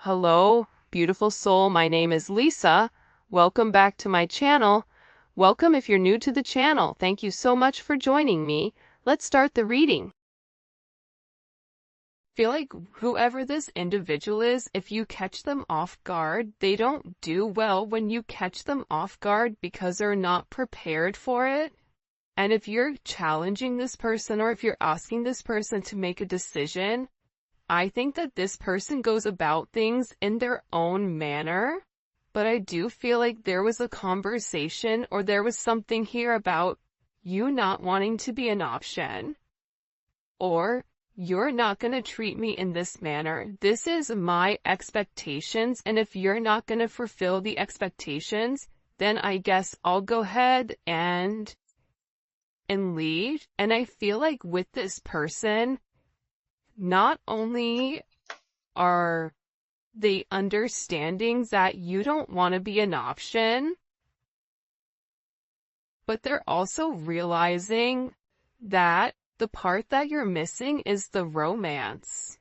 Hello, beautiful soul. My name is Lisa. Welcome back to my channel. Welcome if you're new to the channel. Thank you so much for joining me. Let's start the reading. Feel like whoever this individual is, if you catch them off guard, they don't do well when you catch them off guard because they're not prepared for it. And if you're challenging this person or if you're asking this person to make a decision, I think that this person goes about things in their own manner, but I do feel like there was a conversation or there was something here about you not wanting to be an option, or you're not going to treat me in this manner. This is my expectations, and if you're not going to fulfill the expectations, then I guess I'll go ahead and leave. And I feel like with this person, not only are they understanding that you don't want to be an option, but they're also realizing that the part that you're missing is the romance.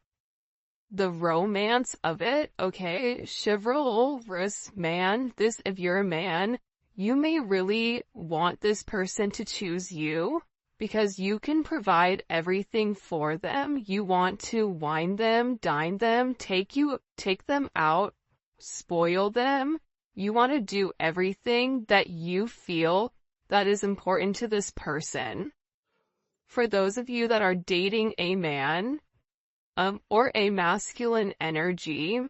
The romance of it, okay? Chivalrous man, if you're a man, you may really want this person to choose you, because you can provide everything for them. You want to wine them, dine them, take them out, spoil them. You want to do everything that you feel that is important to this person. For those of you that are dating a man, or a masculine energy,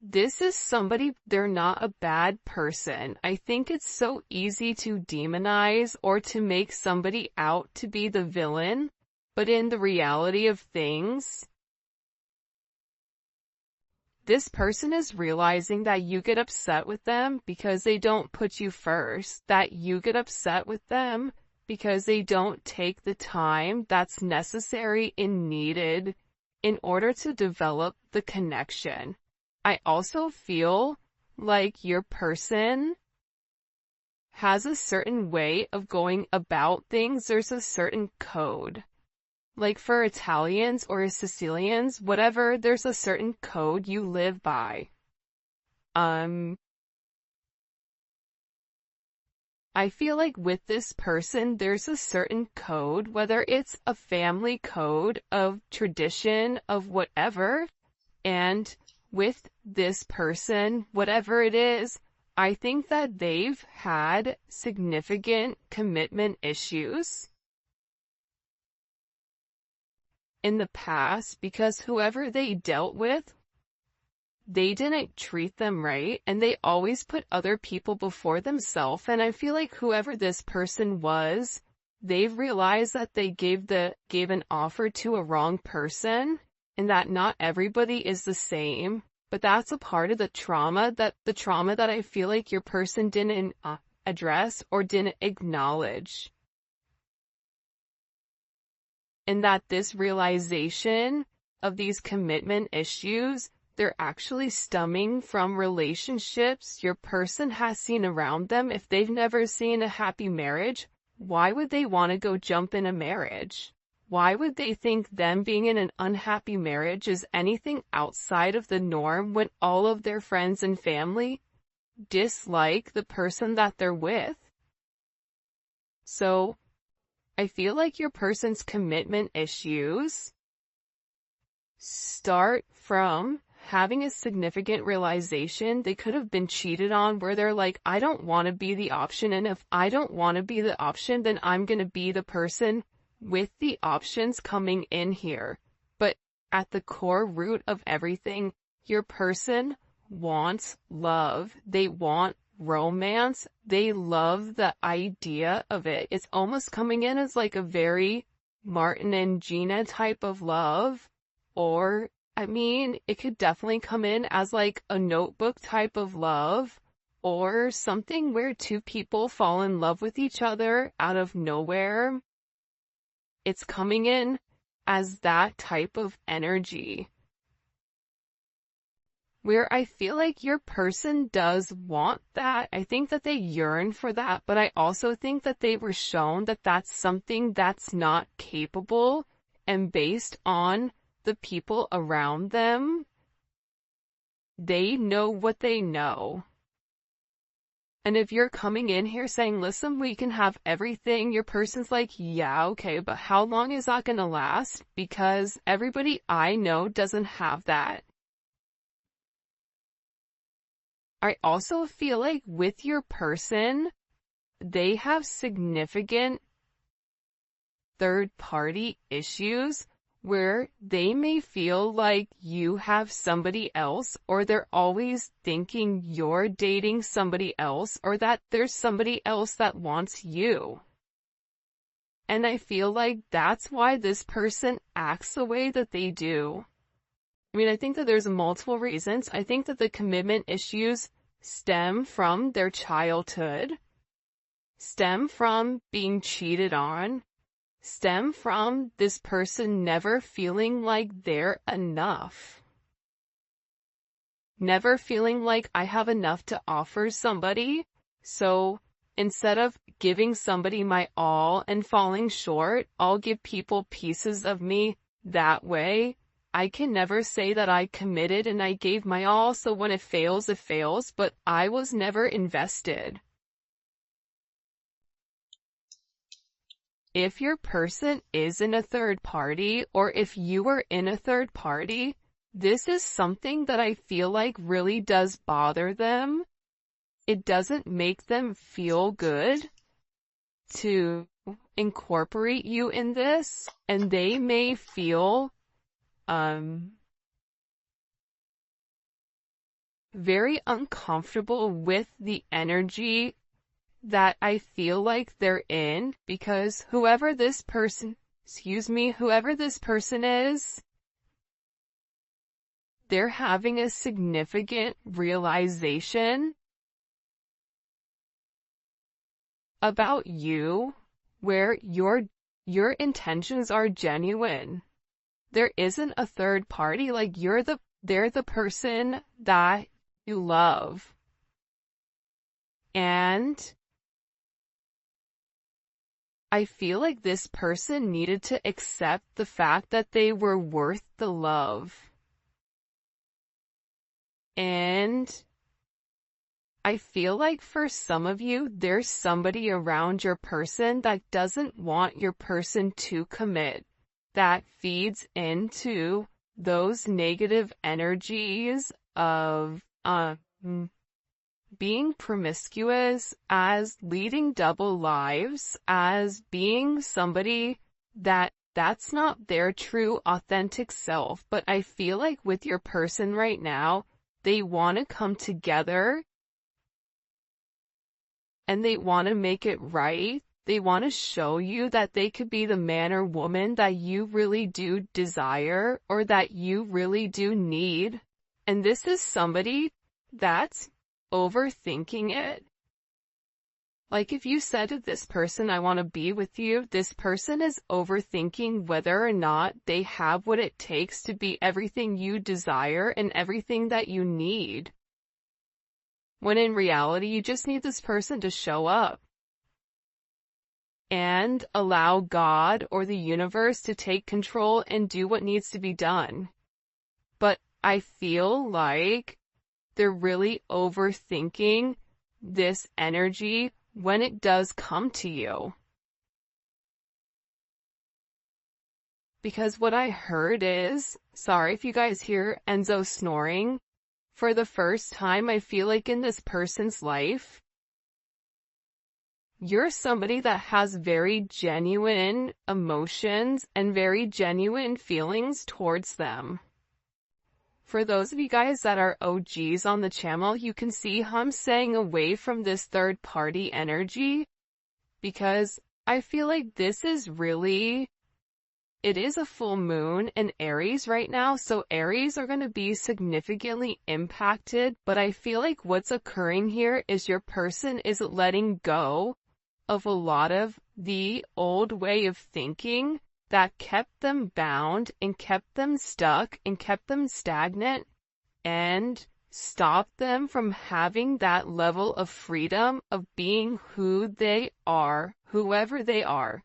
this is somebody, they're not a bad person. I think it's so easy to demonize or to make somebody out to be the villain, but in the reality of things, this person is realizing that you get upset with them because they don't put you first, that you get upset with them because they don't take the time that's necessary and needed in order to develop the connection. I also feel like your person has a certain way of going about things. There's a certain code. Like for Italians or Sicilians, whatever, there's a certain code you live by. I feel like with this person, there's a certain code, whether it's a family code of tradition of whatever, and with this person, whatever it is, I think that they've had significant commitment issues in the past because whoever they dealt with, they didn't treat them right, and they always put other people before themselves. And I feel like whoever this person was, they've realized that they gave an offer to a wrong person, and that not everybody is the same, but that's a part of the trauma that I feel like your person didn't address or didn't acknowledge. And that this realization of these commitment issues, they're actually stemming from relationships your person has seen around them. If they've never seen a happy marriage, why would they want to go jump in a marriage? Why would they think them being in an unhappy marriage is anything outside of the norm when all of their friends and family dislike the person that they're with? So, I feel like your person's commitment issues start from having a significant realization they could have been cheated on, where they're like, I don't want to be the option, and if I don't want to be the option, then I'm going to be the person with the options coming in here. But at the core root of everything, your person wants love. They want romance. They love the idea of it. It's almost coming in as like a very Martin and Gina type of love, or I mean, it could definitely come in as like a Notebook type of love, or something where two people fall in love with each other out of nowhere. It's coming in as that type of energy, where I feel like your person does want that. I think that they yearn for that, but I also think that they were shown that that's something that's not capable, and based on the people around them, they know what they know. And if you're coming in here saying, listen, we can have everything, your person's like, yeah, okay, but how long is that gonna last? Because everybody I know doesn't have that. I also feel like with your person, they have significant third-party issues where they may feel like you have somebody else, or they're always thinking you're dating somebody else, or that there's somebody else that wants you. And I feel like that's why this person acts the way that they do. I mean, I think that there's multiple reasons. I think that the commitment issues stem from their childhood, stem from being cheated on, stem from this person never feeling like they're enough. Never feeling like I have enough to offer somebody, so instead of giving somebody my all and falling short, I'll give people pieces of me. That way, I can never say that I committed and I gave my all, so when it fails, but I was never invested. If your person is in a third party, or if you are in a third party, this is something that I feel like really does bother them. It doesn't make them feel good to incorporate you in this, and they may feel very uncomfortable with the energy that I feel like they're in, because whoever this person is, they're having a significant realization about you where your intentions are genuine. There isn't a third party, like they're the person that you love. And I feel like this person needed to accept the fact that they were worth the love. And I feel like for some of you, there's somebody around your person that doesn't want your person to commit, that feeds into those negative energies of being promiscuous, as leading double lives, as being somebody that's not their true authentic self. But I feel like with your person right now, they want to come together and they want to make it right. They want to show you that they could be the man or woman that you really do desire, or that you really do need. And this is somebody that's overthinking it. Like if you said to this person, I want to be with you, this person is overthinking whether or not they have what it takes to be everything you desire and everything that you need. When in reality, you just need this person to show up and allow God or the universe to take control and do what needs to be done. But I feel like they're really overthinking this energy when it does come to you. Because what I heard is, sorry if you guys hear Enzo snoring, for the first time I feel like in this person's life, you're somebody that has very genuine emotions and very genuine feelings towards them. For those of you guys that are OGs on the channel, you can see how I'm staying away from this third party energy, because I feel like this is really, it is a full moon in Aries right now, so Aries are going to be significantly impacted, but I feel like what's occurring here is your person is letting go of a lot of the old way of thinking that kept them bound and kept them stuck and kept them stagnant and stopped them from having that level of freedom of being who they are, whoever they are.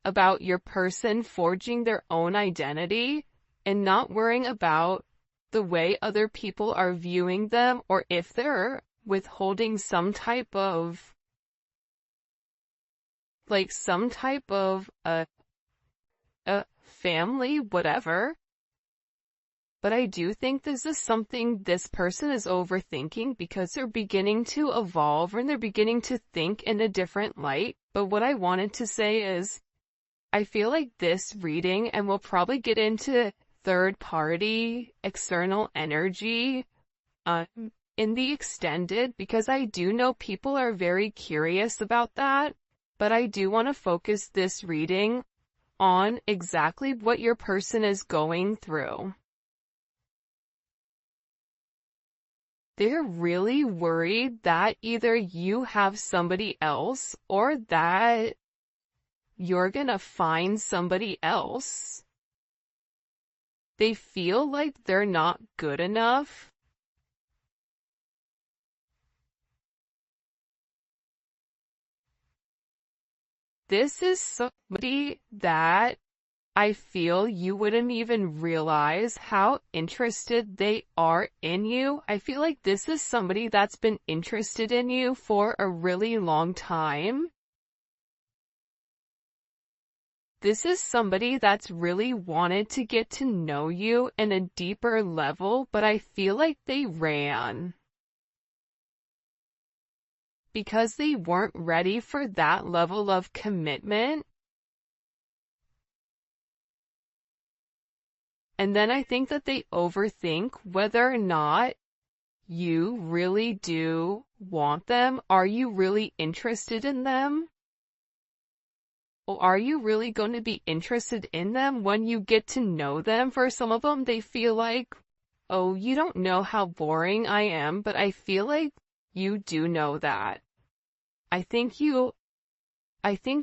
about your person forging their own identity and not worrying about the way other people are viewing them, or if they're withholding some type of a family, whatever. But I do think this is something this person is overthinking because they're beginning to evolve and they're beginning to think in a different light. But what I wanted to say is, I feel like this reading, and we'll probably get into third party, external energy, in the extended, because I do know people are very curious about that, but I do want to focus this reading on exactly what your person is going through. They're really worried that either you have somebody else or that you're gonna find somebody else. They feel like they're not good enough. This is somebody that I feel you wouldn't even realize how interested they are in you. I feel like this is somebody that's been interested in you for a really long time. This is somebody that's really wanted to get to know you in a deeper level, but I feel like they ran because they weren't ready for that level of commitment. And then I think that they overthink whether or not you really do want them. Are you really interested in them? Or are you really going to be interested in them when you get to know them? For some of them, they feel like, oh, you don't know how boring I am, but I feel like you do know that. I think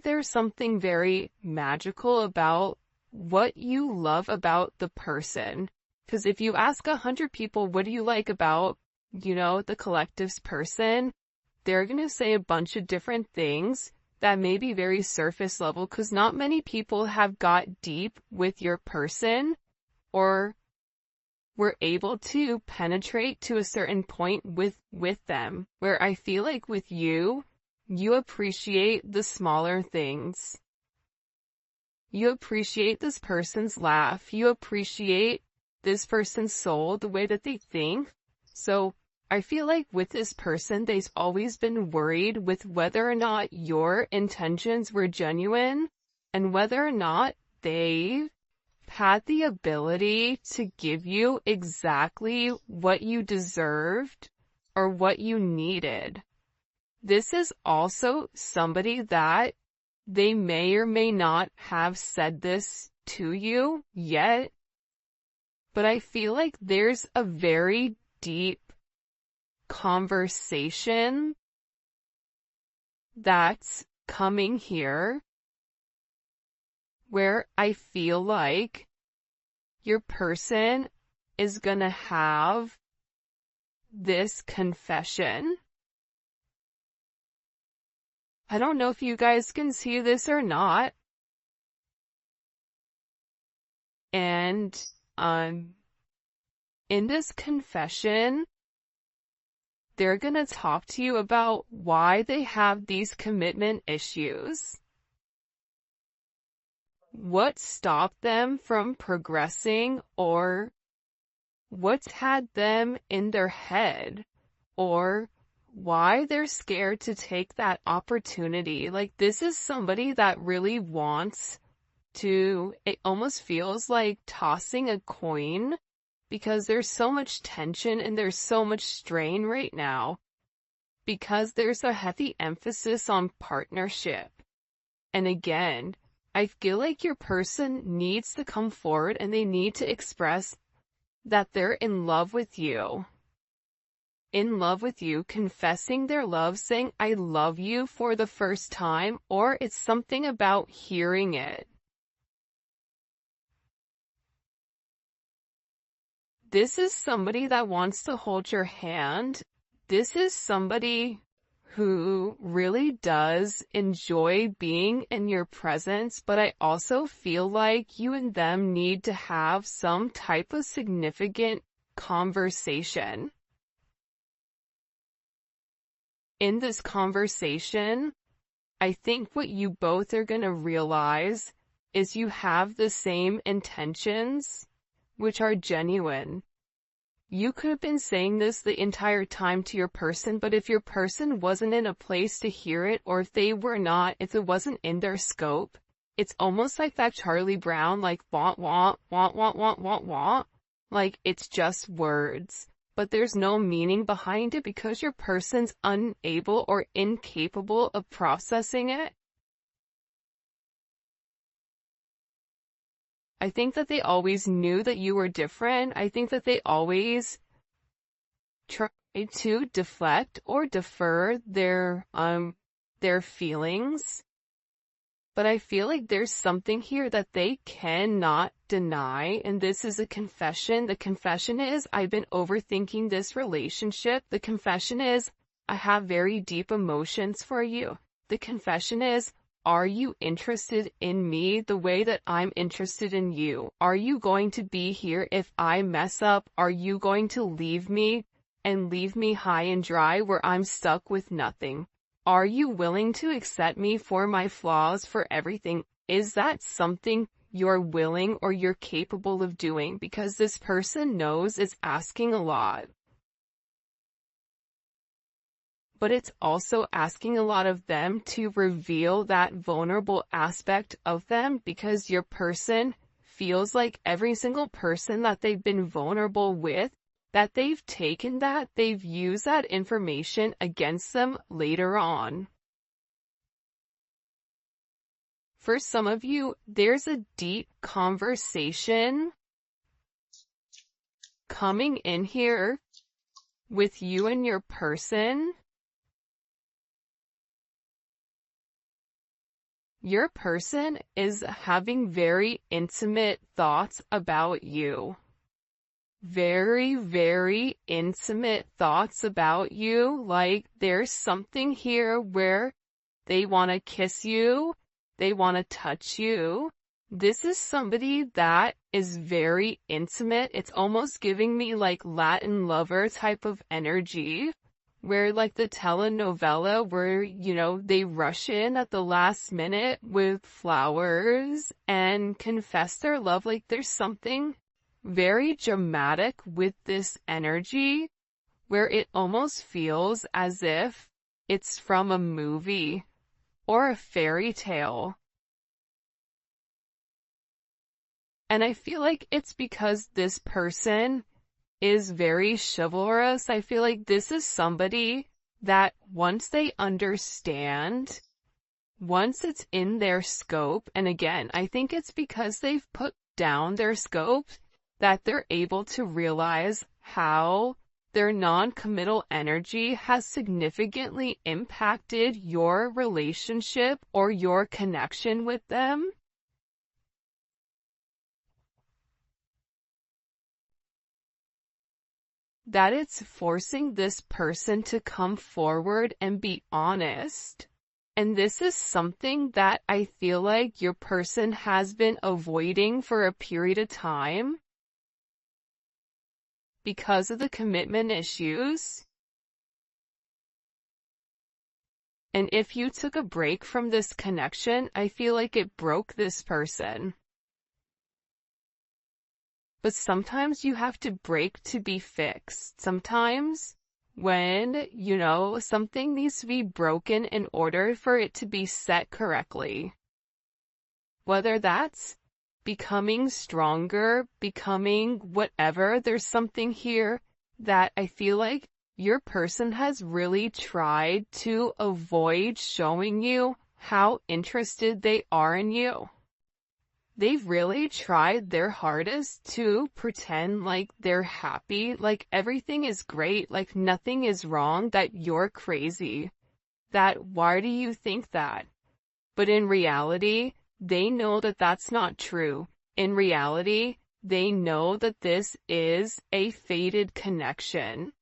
there's something very magical about what you love about the person. Because if you ask 100 people, what do you like about, the collective's person, they're going to say a bunch of different things that may be very surface level, because not many people have got deep with your person or were able to penetrate to a certain point with them, where I feel like with you appreciate the smaller things. You appreciate this person's laugh. You appreciate this person's soul, the way that they think. So I feel like with this person, they've always been worried with whether or not your intentions were genuine and whether or not they had the ability to give you exactly what you deserved or what you needed. This is also somebody that they may or may not have said this to you yet, but I feel like there's a very deep conversation that's coming here where I feel like your person is gonna have this confession. I don't know if you guys can see this or not. And, in this confession, they're gonna talk to you about why they have these commitment issues. What stopped them from progressing, or what's had them in their head, or why they're scared to take that opportunity. Like, this is somebody that really wants to, it almost feels like tossing a coin, because there's so much tension and there's so much strain right now, because there's a heavy emphasis on partnership. And again, I feel like your person needs to come forward and they need to express that they're in love with you. In love with you, confessing their love, saying, I love you for the first time, or it's something about hearing it. This is somebody that wants to hold your hand. This is somebody who really does enjoy being in your presence, but I also feel like you and them need to have some type of significant conversation. In this conversation, I think what you both are going to realize is you have the same intentions, which are genuine. You could have been saying this the entire time to your person, but if your person wasn't in a place to hear it, or if it wasn't in their scope, it's almost like that Charlie Brown, like, want, like, it's just words. But there's no meaning behind it because your person's unable or incapable of processing it. I think that they always knew that you were different. I think that they always tried to deflect or defer their feelings. But I feel like there's something here that they cannot deny, and this is a confession. The confession is, I've been overthinking this relationship. The confession is, I have very deep emotions for you. The confession is, are you interested in me the way that I'm interested in you? Are you going to be here if I mess up? Are you going to leave me and leave me high and dry where I'm stuck with nothing? Are you willing to accept me for my flaws, for everything? Is that something you're willing or you're capable of doing? Because this person knows it's asking a lot. But it's also asking a lot of them to reveal that vulnerable aspect of them, because your person feels like every single person that they've been vulnerable with, that they've used that information against them later on. For some of you, there's a deep conversation coming in here with you and your person. Your person is having very intimate thoughts about you. Very, very intimate thoughts about you. Like, there's something here where they want to kiss you, they want to touch you. This is somebody that is very intimate. It's almost giving me like Latin lover type of energy, where like the telenovela where, they rush in at the last minute with flowers and confess their love. Like, there's something very dramatic with this energy where it almost feels as if it's from a movie or a fairy tale. And I feel like it's because this person is very chivalrous. I feel like this is somebody that once they understand, once it's in their scope, and again, I think it's because they've put down their scope, that they're able to realize how their non-committal energy has significantly impacted your relationship or your connection with them. That it's forcing this person to come forward and be honest. And this is something that I feel like your person has been avoiding for a period of time because of the commitment issues. And if you took a break from this connection, I feel like it broke this person. But sometimes you have to break to be fixed. Sometimes when, something needs to be broken in order for it to be set correctly. Whether that's becoming stronger, becoming whatever, there's something here that I feel like your person has really tried to avoid showing you how interested they are in you. They've really tried their hardest to pretend like they're happy, like everything is great, like nothing is wrong, that you're crazy. That why do you think that? But in reality, they know that that's not true. In reality, they know that this is a fated connection.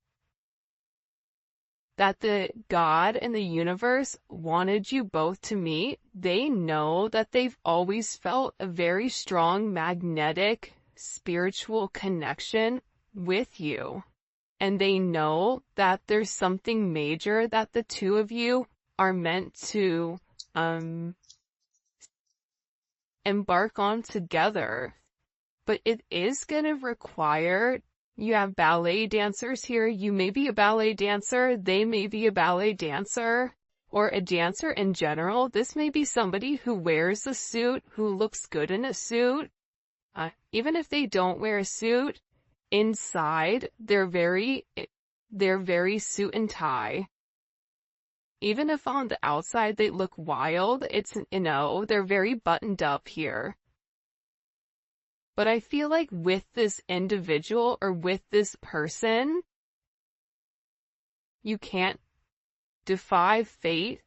that the God and the universe wanted you both to meet. They know that they've always felt a very strong magnetic spiritual connection with you. And they know that there's something major that the two of you are meant to embark on together. But it is going to require, you have ballet dancers here, you may be a ballet dancer, they may be a ballet dancer, or a dancer in general. This may be somebody who wears a suit, who looks good in a suit. Even if they don't wear a suit, inside, they're very suit and tie. Even if on the outside they look wild, it's, they're very buttoned up here. But I feel like with this individual or with this person, you can't defy fate.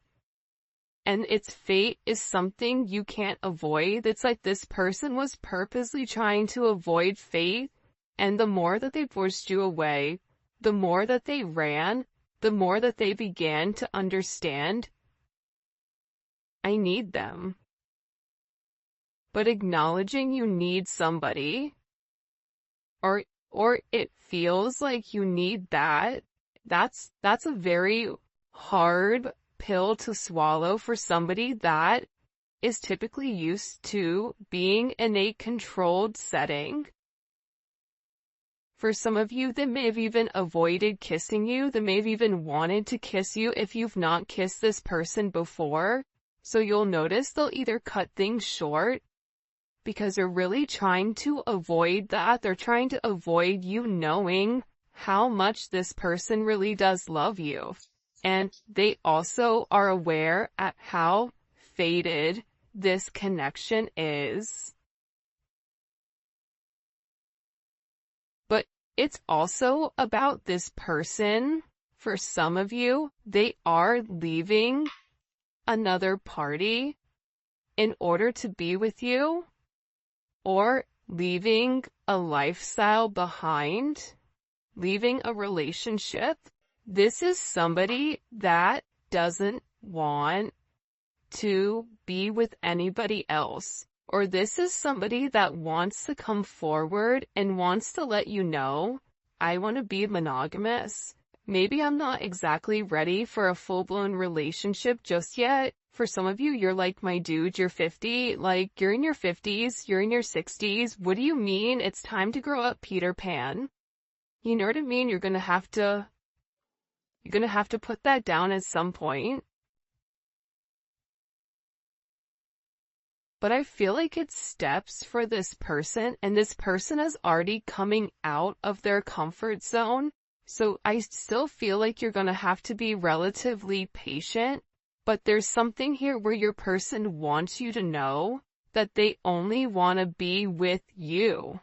And its fate is something you can't avoid. It's like this person was purposely trying to avoid fate. And the more that they pushed you away, the more that they ran, the more that they began to understand, I need them. But acknowledging you need somebody, or it feels like you need that's a very hard pill to swallow for somebody that is typically used to being in a controlled setting. For some of you, they may have even avoided kissing you. They may have even wanted to kiss you if you've not kissed this person before. So you'll notice they'll either cut things short because they're really trying to avoid that. They're trying to avoid you knowing how much this person really does love you. And they also are aware at how faded this connection is. But it's also about this person. For some of you, they are leaving another party in order to be with you, or leaving a lifestyle behind, leaving a relationship. This is somebody that doesn't want to be with anybody else. Or this is somebody that wants to come forward and wants to let you know, I want to be monogamous. Maybe I'm not exactly ready for a full-blown relationship just yet. For some of you, you're like, my dude, you're 50, like, you're in your 50s, you're in your 60s. What do you mean it's time to grow up, Peter Pan? You know what I mean? You're gonna have to put that down at some point. But I feel like it's steps for this person, and this person is already coming out of their comfort zone. So I still feel like you're gonna have to be relatively patient. But there's something here where your person wants you to know that they only want to be with you.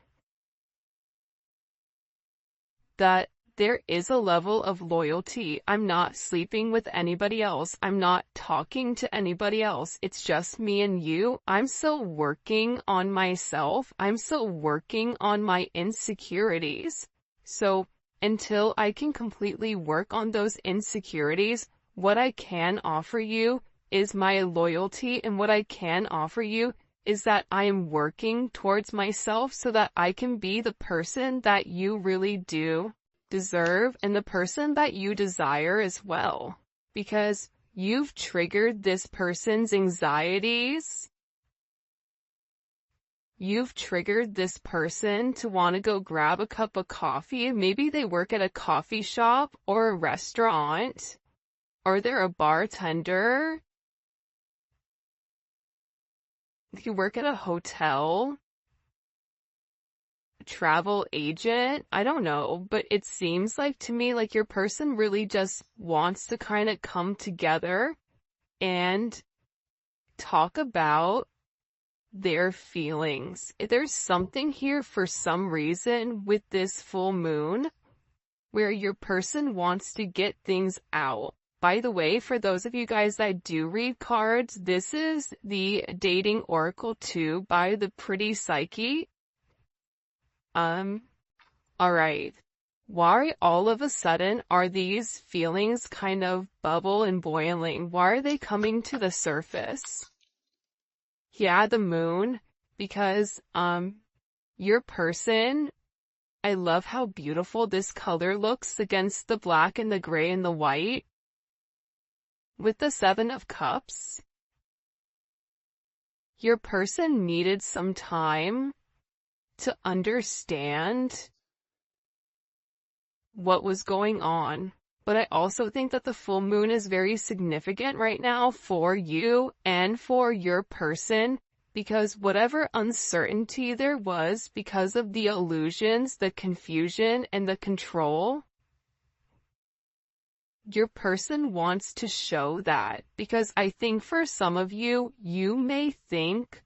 That there is a level of loyalty. I'm not sleeping with anybody else. I'm not talking to anybody else. It's just me and you. I'm still working on myself. I'm still working on my insecurities. So until I can completely work on those insecurities, what I can offer you is my loyalty, and what I can offer you is that I am working towards myself so that I can be the person that you really do deserve and the person that you desire as well. Because you've triggered this person's anxieties. You've triggered this person to want to go grab a cup of coffee. Maybe they work at a coffee shop or a restaurant. Or they're a bartender. You work at a hotel. A travel agent. I don't know, but it seems like to me like your person really just wants to kind of come together and talk about their feelings. There's something here for some reason with this full moon where your person wants to get things out. By the way, for those of you guys that do read cards, this is the Dating Oracle 2 by the Pretty Psyche. Alright. Why all of a sudden are these feelings kind of bubble and boiling? Why are they coming to the surface? Yeah, the moon, because, your person, I love how beautiful this color looks against the black and the gray and the white. With the Seven of Cups, your person needed some time to understand what was going on. But I also think that the full moon is very significant right now for you and for your person, because whatever uncertainty there was because of the illusions, the confusion, and the control, your person wants to show that. Because I think for some of you, you may think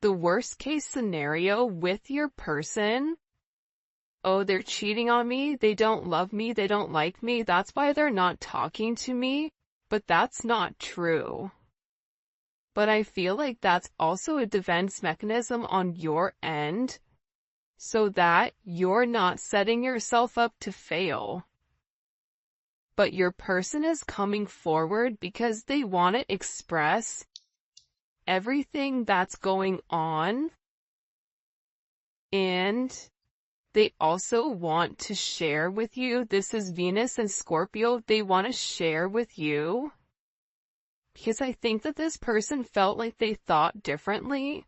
the worst case scenario with your person, oh, they're cheating on me, they don't love me, they don't like me, that's why they're not talking to me. But that's not true. But I feel like that's also a defense mechanism on your end, so that you're not setting yourself up to fail. But your person is coming forward because they want to express everything that's going on, and they also want to share with you. This is Venus and Scorpio. They want to share with you because I think that this person felt like they thought differently.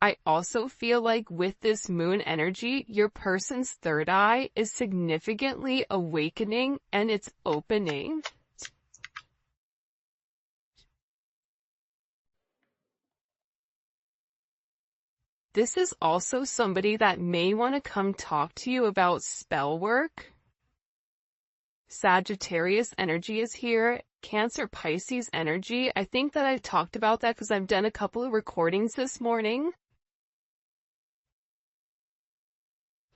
I also feel like with this moon energy, your person's third eye is significantly awakening and it's opening. This is also somebody that may want to come talk to you about spell work. Sagittarius energy is here. Cancer, Pisces energy. I think that I've talked about that because I've done a couple of recordings this morning.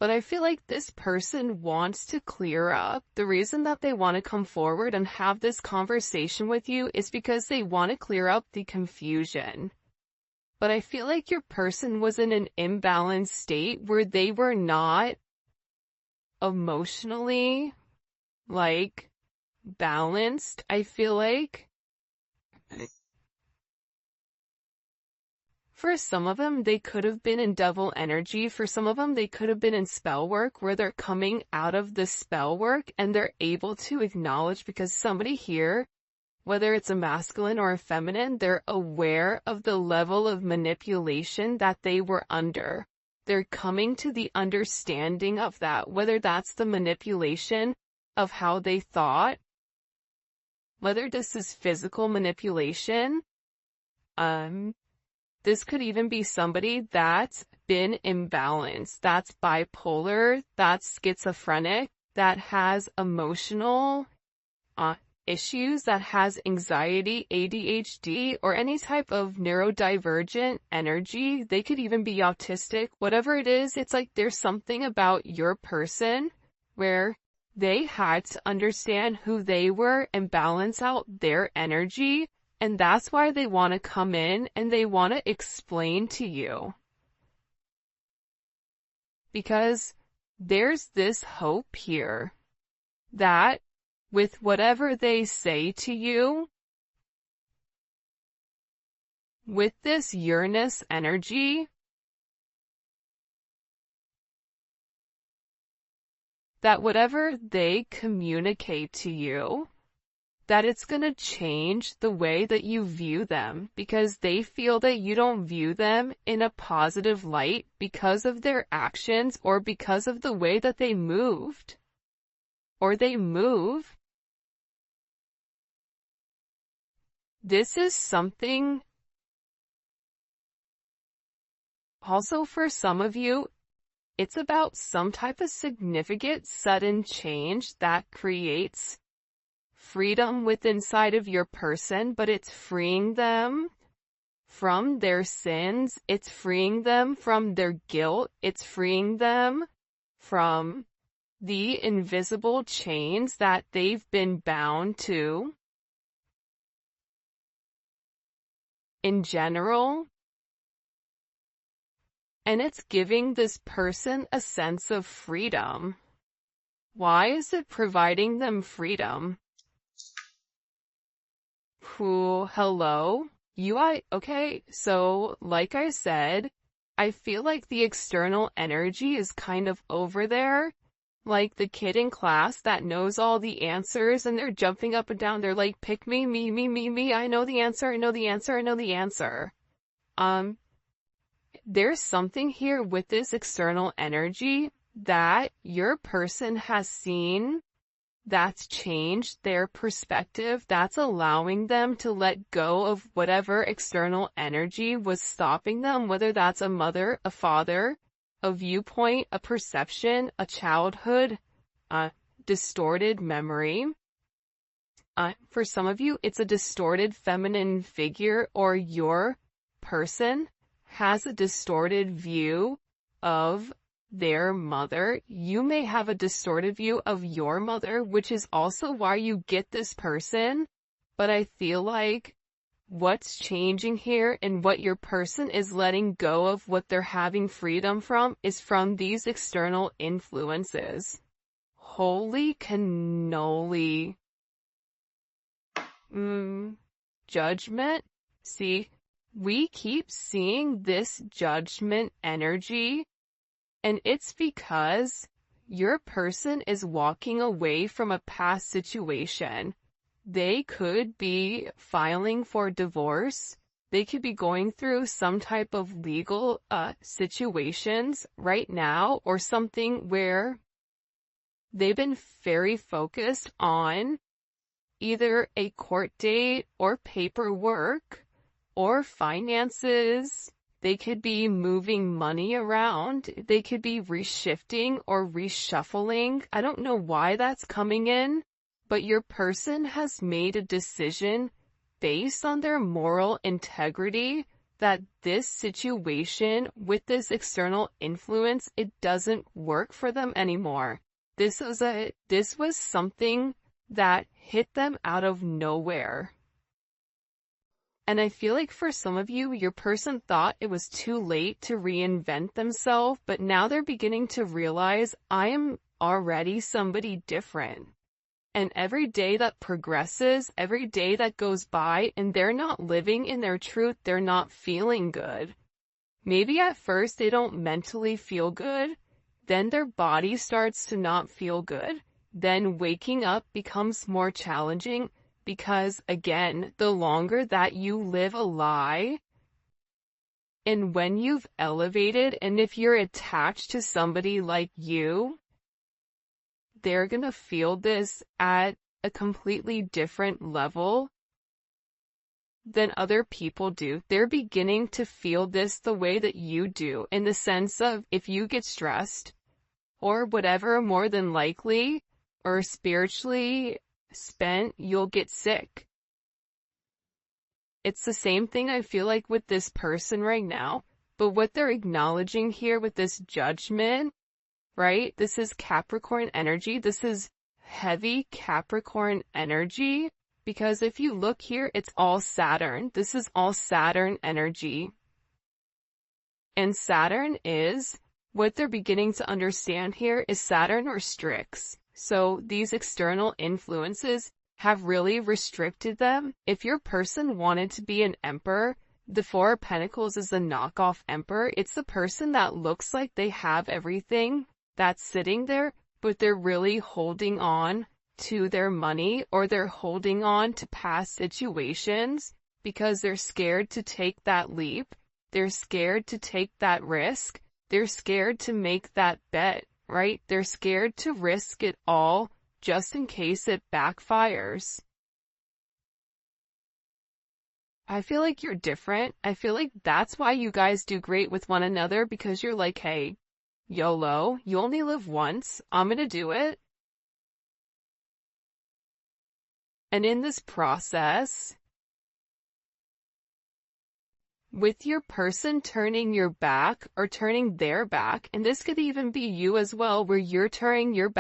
But I feel like this person wants to clear up. The reason that they want to come forward and have this conversation with you is because they want to clear up the confusion. But I feel like your person was in an imbalanced state where they were not emotionally, balanced. I feel like for some of them, they could have been in devil energy. For some of them, they could have been in spell work where they're coming out of the spell work and they're able to acknowledge, because somebody here, whether it's a masculine or a feminine, they're aware of the level of manipulation that they were under. They're coming to the understanding of that, whether that's the manipulation of how they thought, whether this is physical manipulation. This could even be somebody that's been imbalanced, that's bipolar, that's schizophrenic, that has emotional issues, that has anxiety, ADHD, or any type of neurodivergent energy. They could even be autistic. Whatever it is, it's like there's something about your person where they had to understand who they were and balance out their energy, and that's why they want to come in and they want to explain to you. Because there's this hope here that with whatever they say to you, with this Uranus energy, that whatever they communicate to you, that it's going to change the way that you view them, because they feel that you don't view them in a positive light because of their actions or because of the way that they moved or they move. This is something also for some of you. It's about some type of significant sudden change that creates freedom within inside of your person, but it's freeing them from their sins, it's freeing them from their guilt, it's freeing them from the invisible chains that they've been bound to. In general, and it's giving this person a sense of freedom. Why is it providing them freedom? Hello? Okay, so like I said, I feel like the external energy is kind of over there, like the kid in class that knows all the answers and they're jumping up and down. They're like, pick me, me, I know the answer, I know the answer, I know the answer. There's something here with this external energy that your person has seen that's changed their perspective, that's allowing them to let go of whatever external energy was stopping them, whether that's a mother, a father, a viewpoint, a perception, a childhood, a distorted memory. For some of you, it's a distorted feminine figure, or your person has a distorted view of their mother. You may have a distorted view of your mother, which is also why you get this person. But I feel like what's changing here and what your person is letting go of, what they're having freedom from, is from these external influences. Holy cannoli. Judgment. See, we keep seeing this judgment energy, and it's because your person is walking away from a past situation. They could be filing for divorce. They could be going through some type of legal situations right now, or something where they've been very focused on either a court date or paperwork or finances. They could be moving money around. They could be reshifting or reshuffling. I don't know why that's coming in, but your person has made a decision based on their moral integrity that this situation with this external influence, it doesn't work for them anymore. This was something that hit them out of nowhere. And I feel like for some of you, your person thought it was too late to reinvent themselves, but now they're beginning to realize, I am already somebody different. And every day that progresses, every day that goes by, and they're not living in their truth, they're not feeling good. Maybe at first they don't mentally feel good, then their body starts to not feel good. Then waking up becomes more challenging because, again, the longer that you live a lie, and when you've elevated, and if you're attached to somebody like you, they're gonna feel this at a completely different level than other people do. They're beginning to feel this the way that you do, in the sense of, if you get stressed or whatever, more than likely, or spiritually spent, you'll get sick. It's the same thing I feel like with this person right now, but what they're acknowledging here with this judgment, right? This is Capricorn energy. This is heavy Capricorn energy, because if you look here, it's all Saturn. This is all Saturn energy. And Saturn is, what they're beginning to understand here is Saturn restricts. So these external influences have really restricted them. If your person wanted to be an emperor, the Four of Pentacles is the knockoff emperor. It's the person that looks like they have everything that's sitting there, but they're really holding on to their money, or they're holding on to past situations because they're scared to take that leap. They're scared to take that risk. They're scared to make that bet, right? They're scared to risk it all just in case it backfires. I feel like you're different. I feel like that's why you guys do great with one another, because you're like, hey, YOLO, you only live once. I'm gonna do it. And in this process, with your person turning your back or turning their back, and this could even be you as well, where you're turning your back